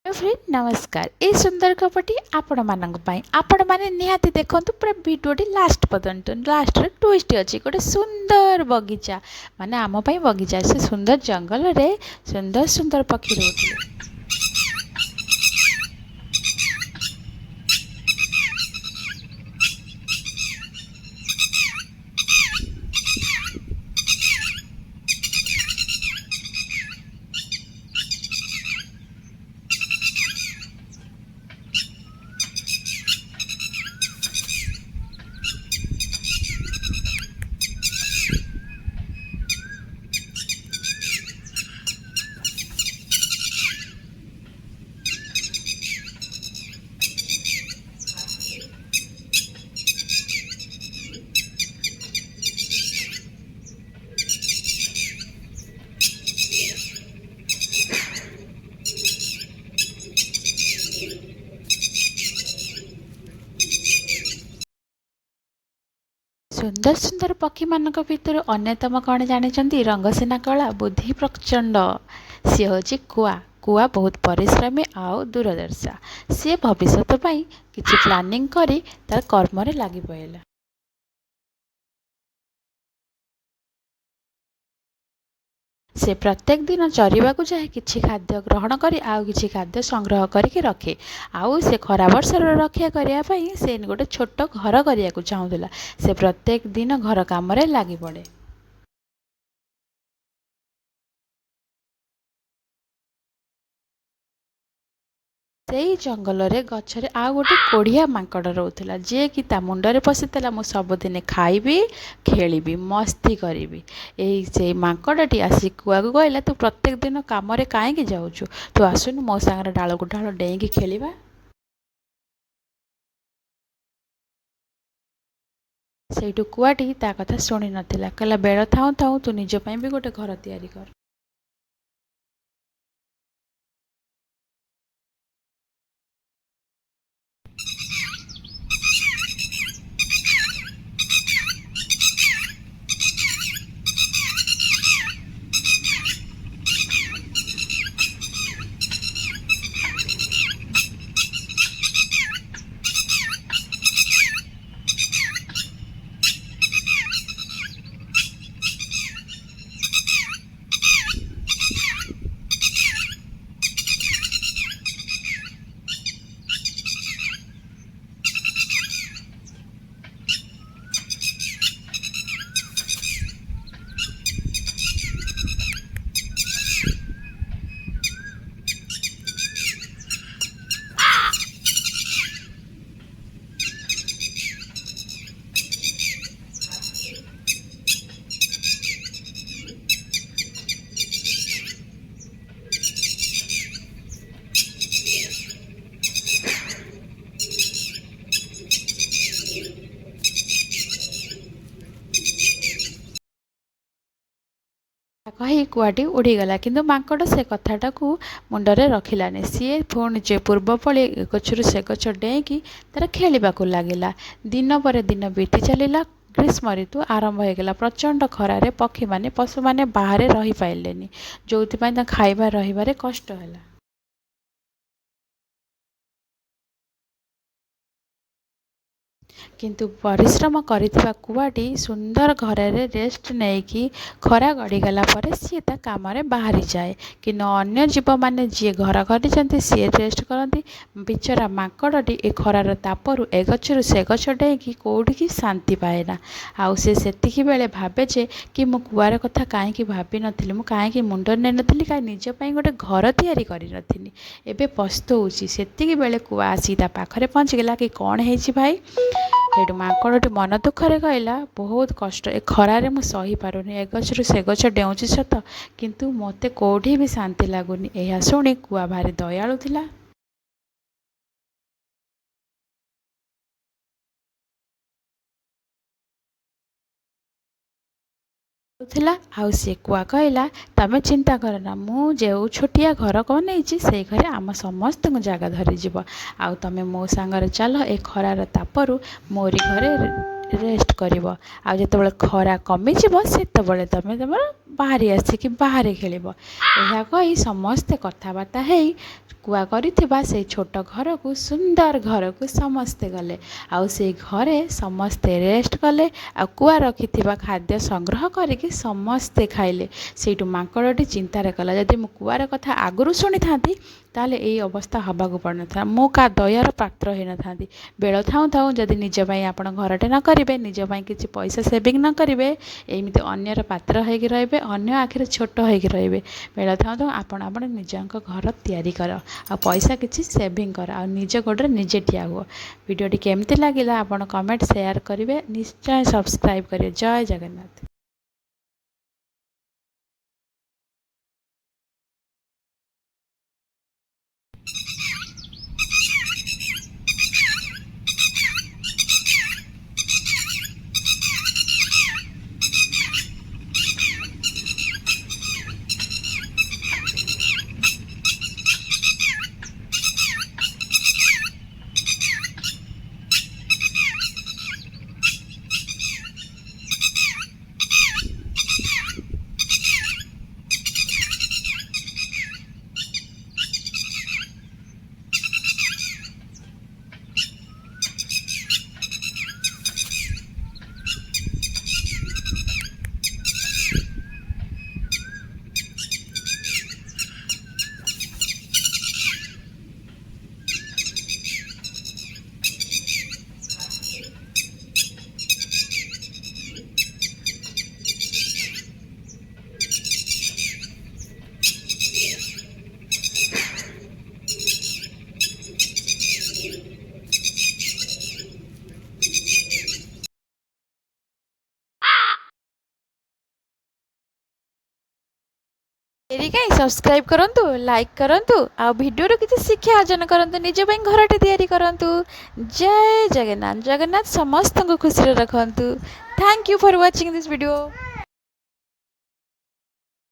Friend नमस्कार ये सुंदर कपटी आपण मैंने निहाती देखु पूरा भिडियोटी लास्ट पर्यंत लास्ट ट्विस्ट अच्छी गोटे सुंदर बगीचा माने आम बगीचा से सुंदर जंगल रे सुंदर सुंदर पक्षी रोते। सुंदर सुंदर पक्षी मान भितर अन्यतम कौन जानी रंगसेना कला बुद्धि प्रचंड सी हूँ कुआ। कुआ बहुत परिश्रमी आउ दूरदर्शा सी भविष्य किसी प्लानिंग करी तार कर्म लगी पड़ा। से प्रत्येक दिन चरवा जाए किसी खाद्य ग्रहण करी आउ किसी खाद्य संग्रह करके रखे आउ से खरा वर्षर रक्षा करने से गोटे छोट घर करने को चाहूला। से प्रत्येक दिन घर काम लगी पड़े। से जंगल रे गछरे आ गोटे कोढ़िया मांकड़ रोला जे कि ता मुंडरे पशिला मु सबुदिन खाइबी खेलिबी मस्ती करी से मांकड़टी आसी कुआ को कहला तू प्रत्येक दिन कम कहीं जाऊँ तू आसुन मो सांगे डाल को डाल डेईकी खेलिबा। सेठू कुआटी ता कथा शुणी नथिला कहला बेड़ थाऊ थाऊ तू निज ପାଇଁ भी गोटे घर तैयारी कर। कही कुआटी उड़ीगला किंतु मांकड़ से कथाटा को मुंडरे रखिलानी सी पुणी जे पूर्व पड़ी गचर से गच डेईकी तार खेलिबा को लागिला। दिन पर दिन बीती चलला। ग्रीष्म ऋतु आरंभ होगला। प्रचंड खरारे पक्षी माने पशु माने बाहर रही पाइलेनी जो खाइबा रहिबारे कष्ट होला। किंतु परिश्रम करिथिबा कुआटी सुंदर घरे रेस्ट नेकी खरा गड़ीगला पर सी काम बाहरी जाए कि अन्य जीव माने जी घर कर सी रेस्ट करती। बिचरा मांकड़टी ए खरार तापरू ए गचरू से गच डेईकी कौटी शांति पाएना। आउ से बेले भावे जे कि मु कुआर कथा कहीं भाभी नी मु कहीं मुंड नहीं नी कहीं निजपाई गोटे घर तैयारी करी एबे पस्तौची। सेतिकी बेले कुआ आसी ता पाखरे पहुँचीगला कि कौन है भाई। हेठू मांकड़टी मन दुखरे कहला बहुत कष्ट ए खरारे मु सही पारुनी ए गचरू से गच डेउची सत किंतु मते कोठी भी शांति लगुनी। यह शुणी कुआ भारी दयालु थिला। आउ सी कुआ कहला तमें चिंता करना मु जो छोटिया घर बनईची से घरे आम समस्त जगह धरी जीव आउ तमें मो सांगरे चल ए खरार तापरू मोरी घरे रेस्ट कर। आ जो खरा कमिज से तमें तुम ବାହାରି ଆସିକି ବାହାରେ ଖେଳିବ। ଏହା କହି ସମସ୍ତେ କଥାବାର୍ତ୍ତା ହେଇ କୁଆ କରିଥିବା ସେଇ ଛୋଟ ଘରକୁ ସୁନ୍ଦର ଘରକୁ ସମସ୍ତେ ଗଲେ। ଆଉ ସେଇ ଘରେ ସମସ୍ତେ ରେଷ୍ଟ କଲେ। ଆଉ କୁଆ ରଖିଥିବା ଖାଦ୍ୟ ସଂଗ୍ରହ କରିକି ସମସ୍ତେ ଖାଇଲେ। ସେଇଠୁ ମାଙ୍କଡ଼ଟି ଚିନ୍ତାରେ କଲା, ଯଦି ମୁଁ କୁଆର କଥା ଆଗରୁ ଶୁଣିଥାନ୍ତି ତାହେଲେ ଏଇ ଅବସ୍ଥା ହେବାକୁ ପଡ଼ିନଥିଲା, ମୁଁ କାହା ଦୟାର ପାତ୍ର ହୋଇନଥାନ୍ତି। ବେଳ ଥାଉଁ ଥାଉଁ ଯଦି ନିଜ ପାଇଁ ଆପଣ ଘରଟେ ନ କରିବେ, ନିଜ ପାଇଁ କିଛି ପଇସା ସେଭିଂ ନ କରିବେ, ଏମିତି ଅନ୍ୟର ପାତ୍ର ହୋଇକି ରହିବେ, ଅନ୍ୟ ଆଖିରେ ଛୋଟ ହୋଇକି ରହିବେ। ବେଳ ଥାଉଁ ଥାଉଁ ଆପଣ ନିଜଙ୍କ ଘର ତିଆରି କର, ଆଉ ପଇସା କିଛି ସେଭିଂ କର, ଆଉ ନିଜ ଗୋଡ଼ରେ ନିଜେ ଠିଆ ହୁଅ। ଭିଡ଼ିଓଟି କେମିତି ଲାଗିଲା ଆପଣ କମେଣ୍ଟ ସେୟାର କରିବେ, ନିଶ୍ଚୟ ସବସ୍କ୍ରାଇବ୍ କରିବେ। ଜୟ ଜଗନ୍ନାଥ। ଡେରି କାହିଁ, ସବସ୍କ୍ରାଇବ୍ କରନ୍ତୁ, ଲାଇକ୍ କରନ୍ତୁ, ଆଉ ଭିଡ଼ିଓରୁ କିଛି ଶିକ୍ଷା ଅର୍ଜନ କରନ୍ତୁ, ନିଜ ପାଇଁ ଘରଟେ ତିଆରି କରନ୍ତୁ। ଜୟ ଜଗନ୍ନାଥ। ଜଗନ୍ନାଥ ସମସ୍ତଙ୍କୁ ଖୁସିରେ ରଖନ୍ତୁ। Thank you for watching this video.